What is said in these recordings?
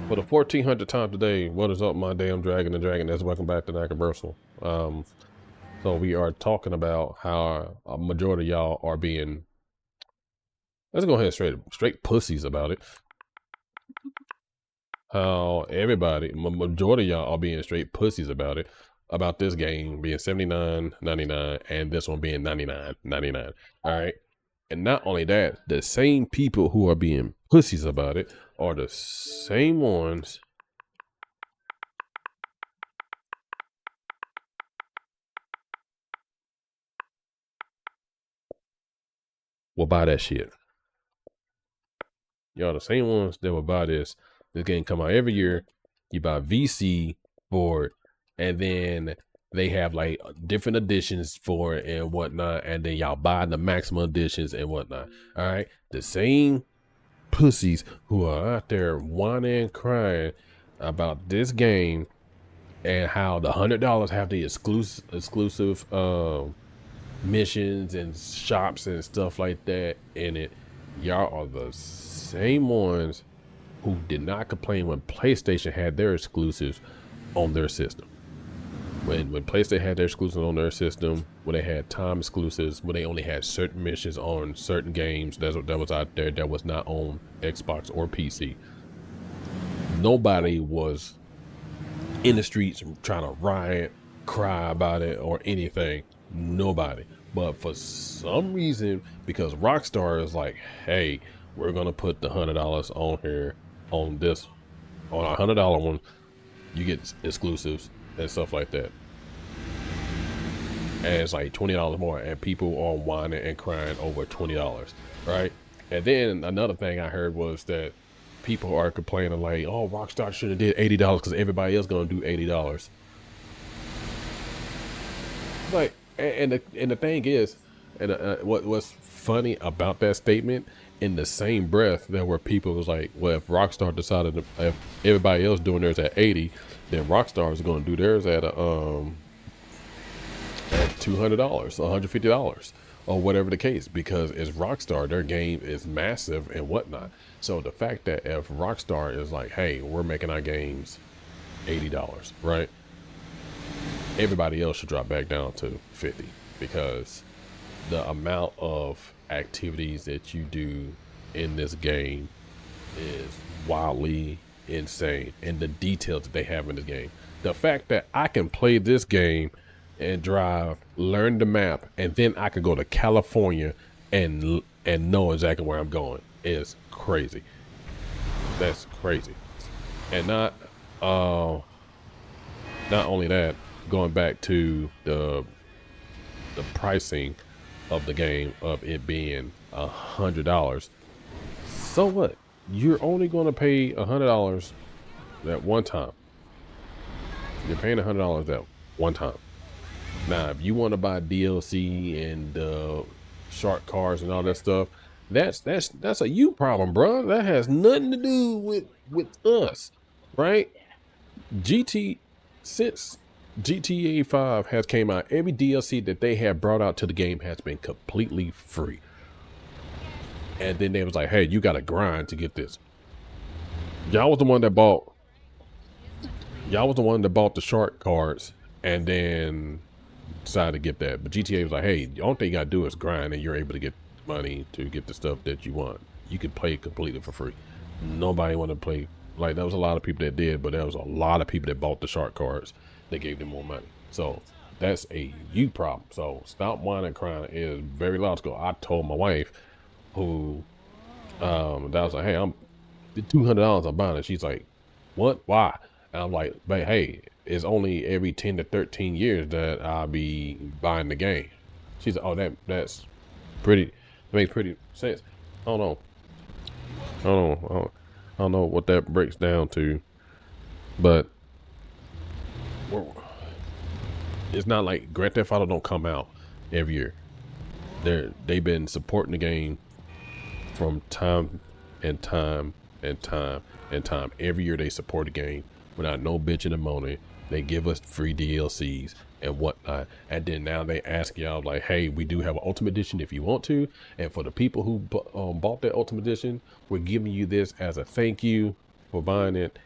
For the 1400th time today, what is up, my damn dragon and dragoness? Welcome back to Nacogdoches. So we are talking about how a majority of y'all are being, let's go ahead straight pussies about it. How everybody, majority of y'all are being straight pussies about it, about this game being $79.99 and this one being $99.99. All right. And not only that, the same people who are being pussies about it are the same ones will buy that shit. Y'all the same ones that will buy this. This game come out every year. You buy VC for it, and then they have like different editions for it and whatnot, and then y'all buy the maximum editions and whatnot. All right, the same pussies who are out there whining and crying about this game and how the $100 have the exclusive missions and shops and stuff like that in it. Y'all are the same ones who did not complain when PlayStation had their exclusives on their system. When PlayStation had their exclusives on their system, when they had time exclusives, when they only had certain missions on certain games that was out there that was not on Xbox or PC. Nobody was in the streets trying to riot, cry about it, or anything. Nobody. But for some reason, because Rockstar is like, hey, we're gonna put the $100 on here, on our $100 one, you get exclusives and stuff like that. And it's like $20 more, and people are whining and crying over $20, right? And then another thing I heard was that people are complaining like, oh, Rockstar should have did $80 because everybody else gonna do $80. Like, and the thing is, and what's funny about that statement, in the same breath, there were people who was like, well, if Rockstar decided to, if everybody else doing theirs at 80, then Rockstar is going to do theirs at $200, $150, or whatever the case, because it's Rockstar, their game is massive and whatnot. So the fact that if Rockstar is like, hey, we're making our games $80, right? Everybody else should drop back down to 50, because the amount of activities that you do in this game is wildly insane, and the details that they have in this game. The fact that I can play this game and drive, learn the map, and then I could go to California and know exactly where I'm going is crazy. That's crazy. And not only that, going back to the pricing of the game, of it being $100. So what? You're only going to pay $100 that one time. You're paying $100 that one time. Now, if you want to buy DLC and shark cards and all that stuff, that's a you problem, bro. That has nothing to do with us, right? Since GTA 5 has came out, every DLC that they have brought out to the game has been completely free. And then they was like, hey, you got to grind to get this. Y'all was the one that bought the shark cards and then decided to get that. But GTA was like, hey, the only thing you got to do is grind, and you're able to get money to get the stuff that you want. You can play completely for free. Nobody want to play. Like, there was a lot of people that did, but there was a lot of people that bought the shark cards. They gave them more money. So that's a you problem. So stop whining and crying. It is very logical. I told my wife, who that was like, hey, I'm the $200 I'm buying it. She's like, what? Why? And I'm like, but hey, it's only every 10 to 13 years that I'll be buying the game. She's like, oh, that's pretty, makes pretty sense. I don't know. I don't know what that breaks down to, but it's not like Grand Theft Auto don't come out every year. They've been supporting the game from time and time and time and time. Every year they support the game without no bitching and moaning. They give us free DLCs and whatnot. And then now they ask y'all like, hey, we do have an Ultimate Edition if you want to. And for the people who bought that Ultimate Edition, we're giving you this as a thank you for buying it.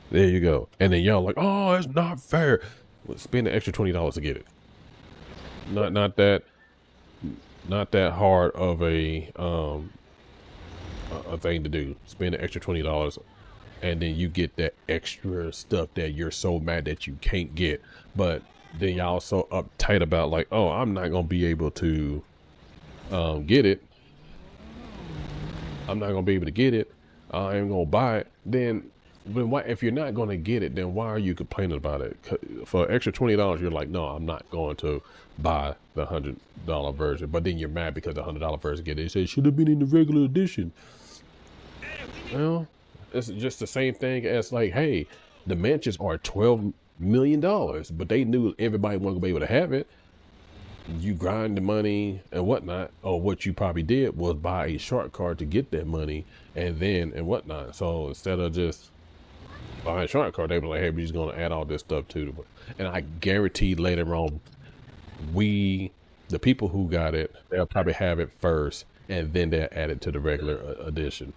There you go. And then y'all like, oh, it's not fair. Well, spend the extra $20 to get it. Not that hard of a thing to do. Spend the extra $20, and then you get that extra stuff that you're so mad that you can't get. But then y'all so uptight about like, oh, I'm not gonna be able to get it. I'm not gonna be able to get it. I ain't gonna buy it. Then why, if you're not gonna get it, then why are you complaining about it? For extra $20, you're like, no, I'm not going to buy the $100 version. But then you're mad because the $100 version get it. It says should have been in the regular edition. Well, it's just the same thing as like, hey, the mansions are $12 million, but they knew everybody wasn't gonna be able to have it. You grind the money and whatnot, or what you probably did was buy a short card to get that money and whatnot. So instead of just buying a short card, they were like, hey, we're just gonna add all this stuff to it. And I guarantee later on, the people who got it, they'll probably have it first and then they'll add it to the regular edition.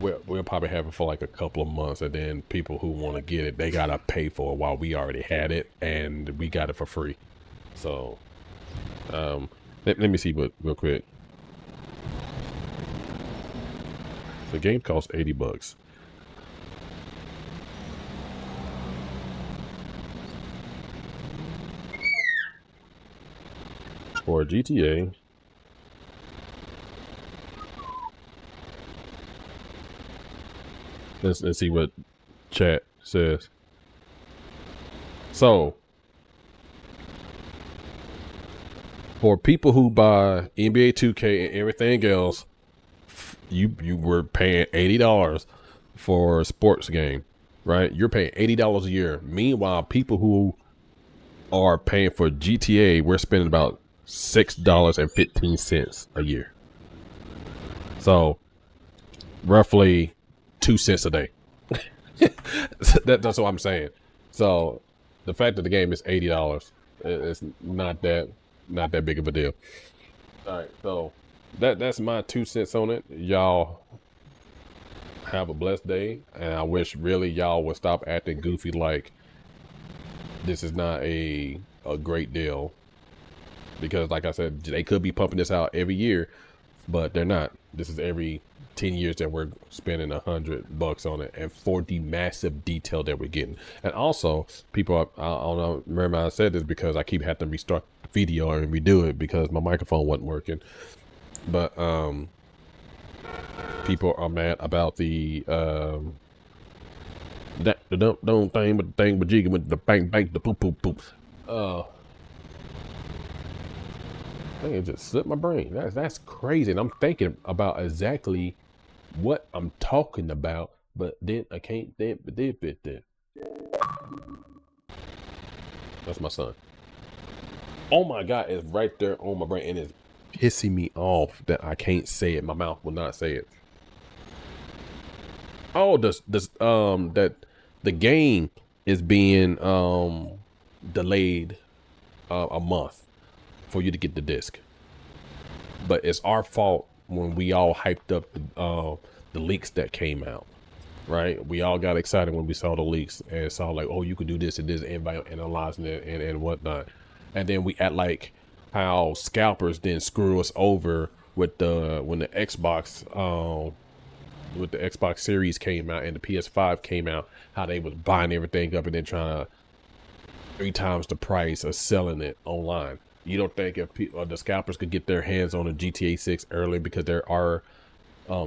We'll probably have it for like a couple of months, and then people who want to get it, they gotta pay for it while we already had it and we got it for free. So let me see what real quick. The game costs $80 for GTA. Let's see what chat says. So for people who buy NBA 2K and everything else, you were paying $80 for a sports game, right? You're paying $80 a year. Meanwhile, people who are paying for GTA, we're spending about $6.15 a year. So roughly 2 cents a day. That's what I'm saying. So the fact that the game is $80, it's not that big of a deal. All right, so that's my 2 cents on it. Y'all have a blessed day, and I wish really y'all would stop acting goofy like this is not a great deal, because like I said, they could be pumping this out every year, but they're not. This is every 10 years that we're spending $100 on it, and for the massive detail that we're getting. And also, people I don't know, remember I said this because I keep having to restart the video and redo it because my microphone wasn't working. But people are mad about the don't thing but the thing but jigging with the bang bang the poop poop poop. I think it just slipped my brain. That's crazy. And I'm thinking about exactly what I'm talking about, but then I can't think. But then that's my son. Oh my God, it's right there on my brain, and it's pissing me off that I can't say it. My mouth will not say it. Oh, that the game is being delayed a month for you to get the disc, but it's our fault when we all hyped up the leaks that came out, right? We all got excited when we saw the leaks and saw like, oh, you could do this and this, and by analyzing it and whatnot, and then we act like how scalpers didn't screw us over with when the Xbox Series came out and the PS5 came out, how they was buying everything up and then trying to 3 times the price of selling it online. You don't think if the scalpers could get their hands on a GTA 6 early, because there are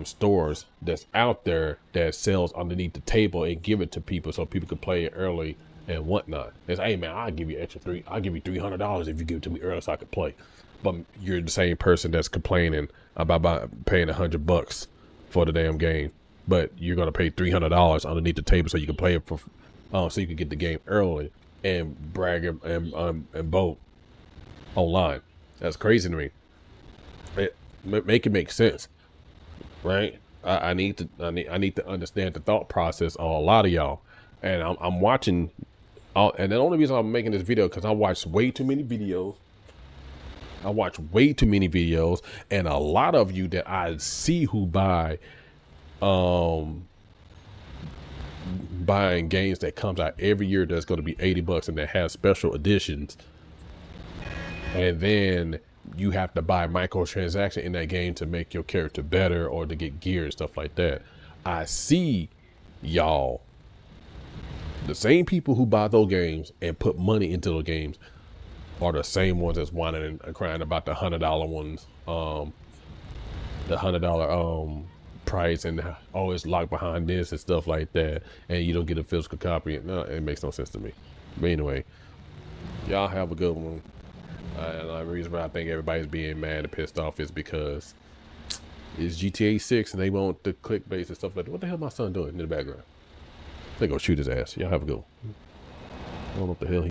stores that's out there that sells underneath the table and give it to people so people could play it early and whatnot. It's, hey man, I'll give you I'll give you $300 if you give it to me early so I could play. But you're the same person that's complaining about paying $100 for the damn game, but you're gonna pay $300 underneath the table so you can play it for, so you can get the game early and brag and boast online. That's crazy to me. Make it make sense, right? I need to understand the thought process on a lot of y'all, and I'm watching. And the only reason I'm making this video because I watched way too many videos. And a lot of you that I see who buy buying games that comes out every year that's going to be $80 and that has special editions, and then you have to buy microtransaction in that game to make your character better or to get gear and stuff like that. I see y'all, the same people who buy those games and put money into those games are the same ones that's whining and crying about the $100 ones, the $100 price, and oh, it's locked behind this and stuff like that, and you don't get a physical copy. No, it makes no sense to me. But anyway, y'all have a good one. And the reason why I think everybody's being mad and pissed off is because it's GTA 6 and they want the clickbait and stuff like that. What the hell my son doing in the background? They gonna shoot his ass. Y'all have a good one. I don't know what the hell he